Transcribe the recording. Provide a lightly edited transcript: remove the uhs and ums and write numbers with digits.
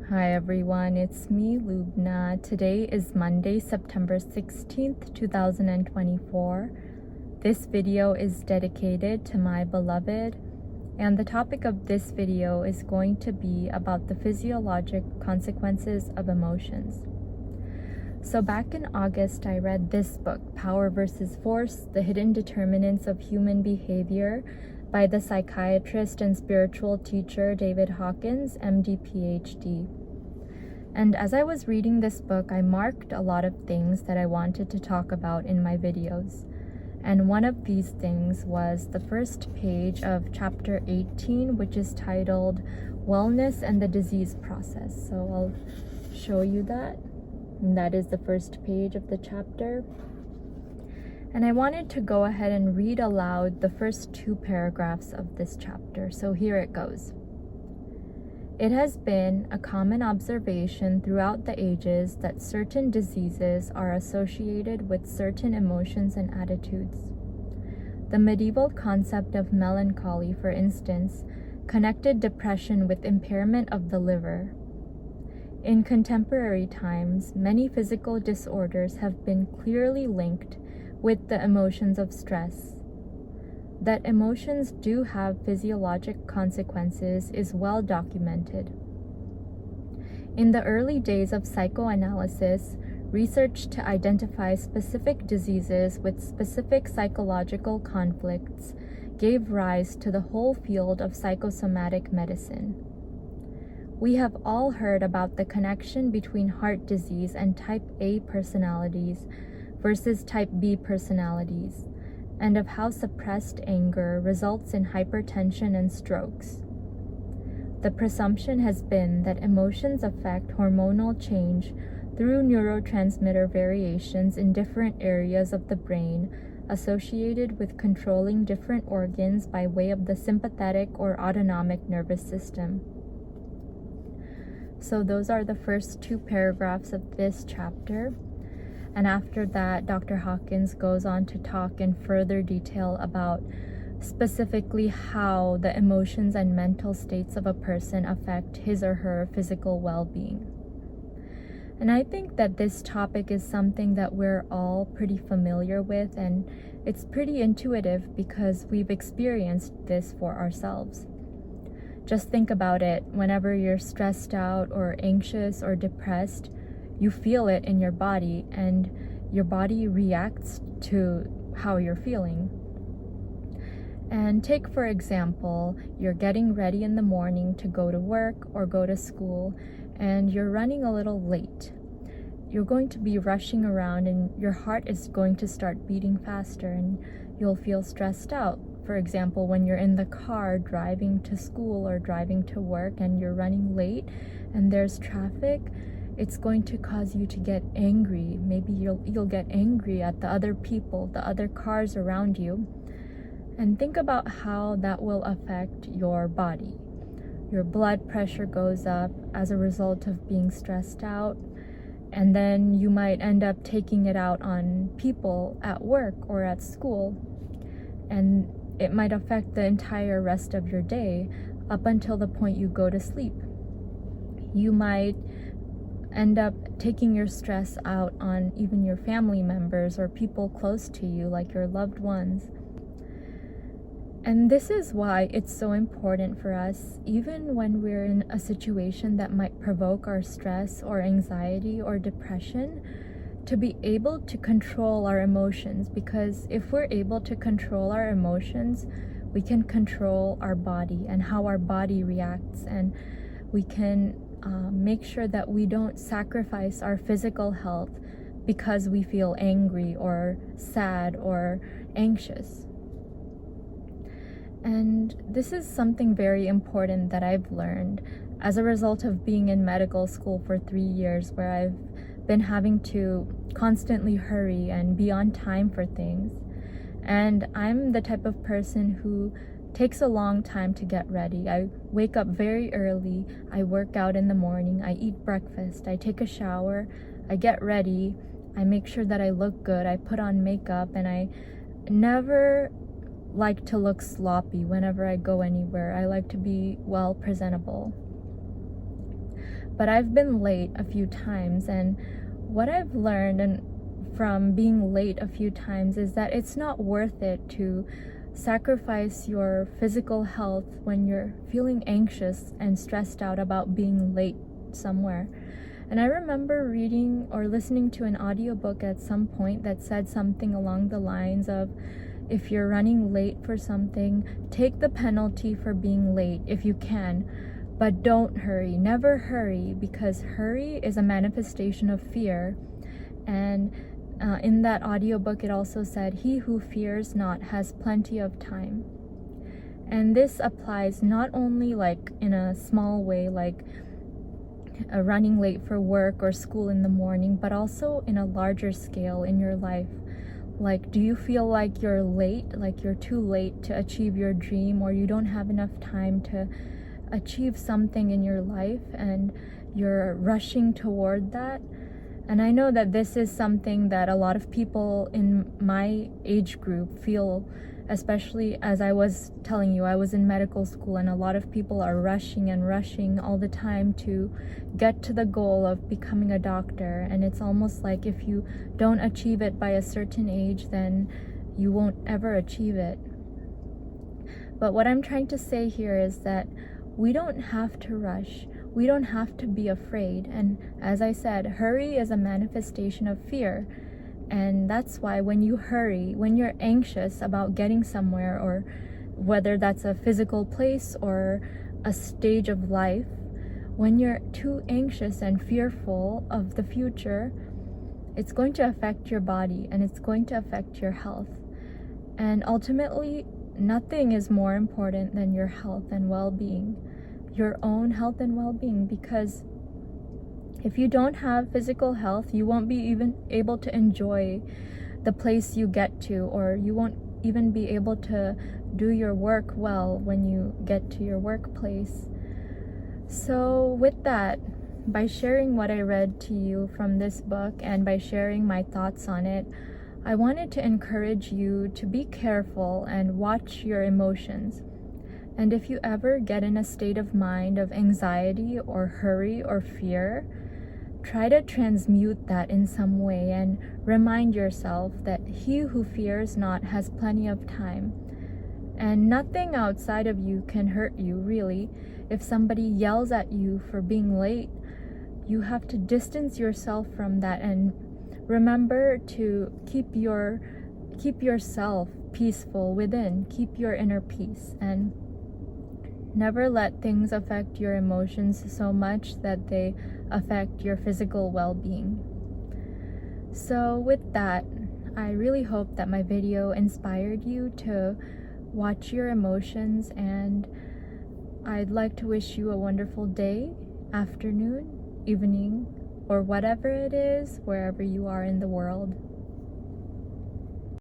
Hi everyone, it's me, Lubna. Today is Monday, September 16th, 2024. This video is dedicated to my beloved, and the topic of this video is going to be about the physiologic consequences of emotions. So back in August, I read this book, Power versus Force, The Hidden Determinants of Human Behavior, by the psychiatrist and spiritual teacher David Hawkins, MD, PhD. And as I was reading this book, I marked a lot of things that I wanted to talk about in my videos. And one of these things was the first page of chapter 18, which is titled Wellness and the Disease Process. So I'll show you that. And that is the first page of the chapter. And I wanted to go ahead and read aloud the first two paragraphs of this chapter. So here it goes. It has been a common observation throughout the ages that certain diseases are associated with certain emotions and attitudes. The medieval concept of melancholy, for instance, connected depression with impairment of the liver. In contemporary times, many physical disorders have been clearly linked with the emotions of stress. That emotions do have physiologic consequences is well documented. In the early days of psychoanalysis, research to identify specific diseases with specific psychological conflicts gave rise to the whole field of psychosomatic medicine. We have all heard about the connection between heart disease and type A personalities versus type B personalities, and of how suppressed anger results in hypertension and strokes. The presumption has been that emotions affect hormonal change through neurotransmitter variations in different areas of the brain associated with controlling different organs by way of the sympathetic or autonomic nervous system. So those are the first two paragraphs of this chapter. And after that, Dr. Hawkins goes on to talk in further detail about specifically how the emotions and mental states of a person affect his or her physical well-being. And I think that this topic is something that we're all pretty familiar with, and it's pretty intuitive because we've experienced this for ourselves. Just think about it. Whenever you're stressed out or anxious or depressed, you feel it in your body, and your body reacts to how you're feeling. And take, for example, you're getting ready in the morning to go to work or go to school, and you're running a little late. You're going to be rushing around, and your heart is going to start beating faster, and you'll feel stressed out. For example, when you're in the car driving to school or driving to work and you're running late and there's traffic, it's going to cause you to get angry. Maybe you'll get angry at the other people, the other cars around you. And think about how that will affect your body. Your blood pressure goes up as a result of being stressed out. And then you might end up taking it out on people at work or at school. And it might affect the entire rest of your day up until the point you go to sleep. You might end up taking your stress out on even your family members or people close to you, like your loved ones. And this is why it's so important for us, even when we're in a situation that might provoke our stress or anxiety or depression, to be able to control our emotions. Because if we're able to control our emotions, we can control our body and how our body reacts, and we can make sure that we don't sacrifice our physical health because we feel angry or sad or anxious. And this is something very important that I've learned as a result of being in medical school for 3 years, where I've been having to constantly hurry and be on time for things. And I'm the type of person who takes a long time to get ready. I wake up very early, I work out in the morning, I eat breakfast, I take a shower, I get ready, I make sure that I look good, I put on makeup, and I never like to look sloppy whenever I go anywhere. I like to be well presentable. but I've been late a few times, and what I've learned from being late a few times is that it's not worth it to sacrifice your physical health when you're feeling anxious and stressed out about being late somewhere. And I remember reading or listening to an audiobook at some point that said something along the lines of, if you're running late for something, take the penalty for being late if you can, but don't hurry. Never hurry, because hurry is a manifestation of fear. And in that audiobook, it also said, he who fears not has plenty of time. And this applies not only like in a small way, like running late for work or school in the morning, but also in a larger scale in your life. Like, do you feel like you're late, like you're too late to achieve your dream, or you don't have enough time to achieve something in your life and you're rushing toward that? And I know that this is something that a lot of people in my age group feel, especially as I was telling you, I was in medical school, and a lot of people are rushing and rushing all the time to get to the goal of becoming a doctor. And it's almost like if you don't achieve it by a certain age, then you won't ever achieve it. But what I'm trying to say here is that we don't have to rush. We don't have to be afraid. And as I said, hurry is a manifestation of fear. And that's why when you hurry, when you're anxious about getting somewhere, or whether that's a physical place or a stage of life, when you're too anxious and fearful of the future, it's going to affect your body and it's going to affect your health. And ultimately, nothing is more important than your health and well-being, your own health and well-being, because if you don't have physical health, you won't be even able to enjoy the place you get to, or you won't even be able to do your work well when you get to your workplace. So with that, by sharing what I read to you from this book and by sharing my thoughts on it, I wanted to encourage you to be careful and watch your emotions. And if you ever get in a state of mind of anxiety or hurry or fear, try to transmute that in some way and remind yourself that he who fears not has plenty of time. And nothing outside of you can hurt you, really. If somebody yells at you for being late, you have to distance yourself from that and remember to keep yourself peaceful within, keep your inner peace, and never let things affect your emotions so much that they affect your physical well-being. So with that, I really hope that my video inspired you to watch your emotions, and I'd like to wish you a wonderful day, afternoon, evening, or whatever it is, wherever you are in the world.